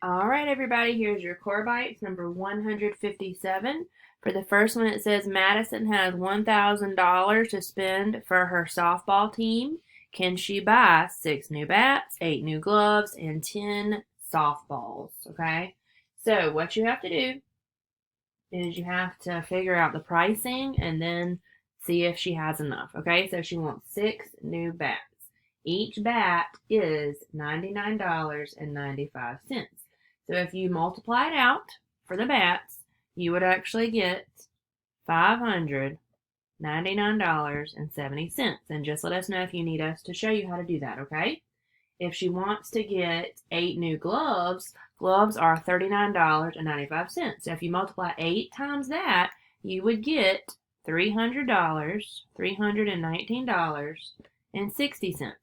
All right, everybody, here's your core bites number 157. For the first one, it says Madison has $1,000 to spend for her softball team. Can she buy 6 new bats, 8 new gloves, and 10 softballs? Okay, so what you have to do is you have to figure out the pricing and then see if she has enough. Okay, so she wants 6 new bats. Each bat is $99.95. So if you multiply it out for the bats, you would actually get $599.70. And just let us know if you need us to show you how to do that, okay? If she wants to get 8 new gloves, gloves are $39.95. So if you multiply 8 times that, you would get $319.60.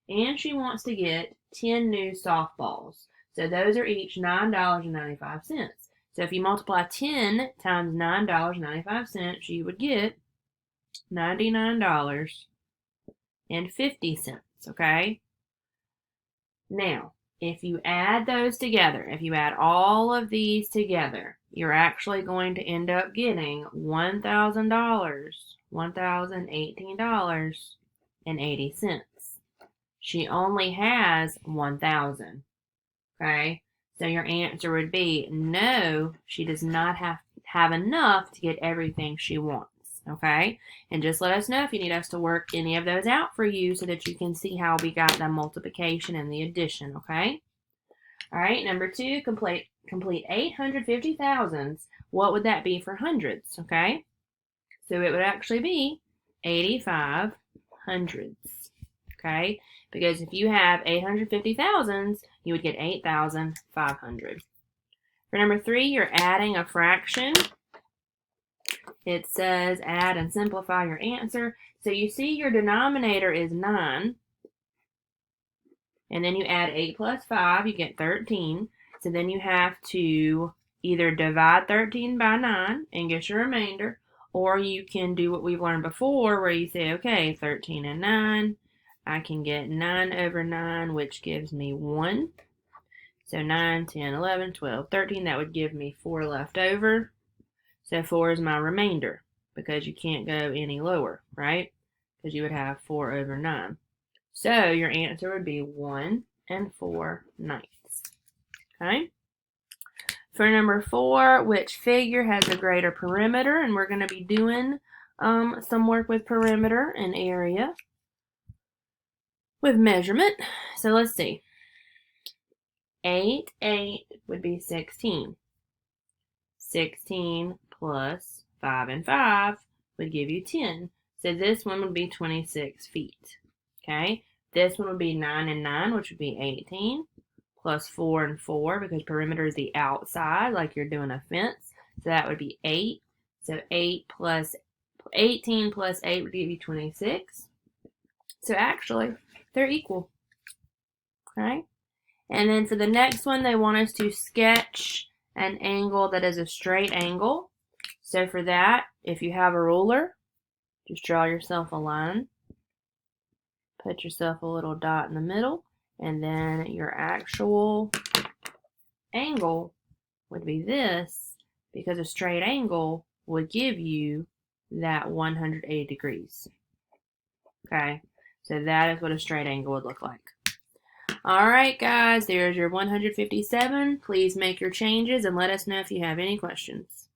And she wants to get 10 new softballs. So those are each $9.95. So if you multiply 10 times $9.95, you would get $99.50, okay? Now, if you add those together, if you add all of these together, you're actually going to end up getting $1,018.80. She only has 1,000. Okay, so your answer would be no, she does not have enough to get everything she wants. Okay, and just let us know if you need us to work any of those out for you so that you can see how we got the multiplication and the addition. Okay, all right, number 2, complete 850 thousands. What would that be for hundreds? Okay, so it would actually be 85 hundreds. Okay, because if you have 850 thousands, you would get 8,500. For number 3, you're adding a fraction. It says add and simplify your answer. So you see your denominator is 9. And then you add 8 plus 5, you get 13. So then you have to either divide 13 by 9 and get your remainder, or you can do what we've learned before where you say, okay, 13 and 9. I can get 9 over 9, which gives me 1. So 9, 10, 11, 12, 13. That would give me 4 left over. So 4 is my remainder because you can't go any lower, right? Because you would have 4 over 9. So your answer would be 1 4/9. Okay? For number 4, which figure has a greater perimeter? And we're going to be doing some work with perimeter and area with measurement. So let's see. 8 would be 16. 16 plus 5 and 5 would give you 10. So this one would be 26 feet. Okay? This one would be 9 and 9, which would be 18, plus 4 and 4, because perimeter is the outside, like you're doing a fence. So that would be 8. So 18 plus 8 would give you 26. So actually, they're equal. Okay? And then for the next one, they want us to sketch an angle that is a straight angle. So for that, if you have a ruler, just draw yourself a line. Put yourself a little dot in the middle. And then your actual angle would be this, because a straight angle would give you that 180 degrees. Okay, so that is what a straight angle would look like. All right, guys, there's your 157. Please make your changes and let us know if you have any questions.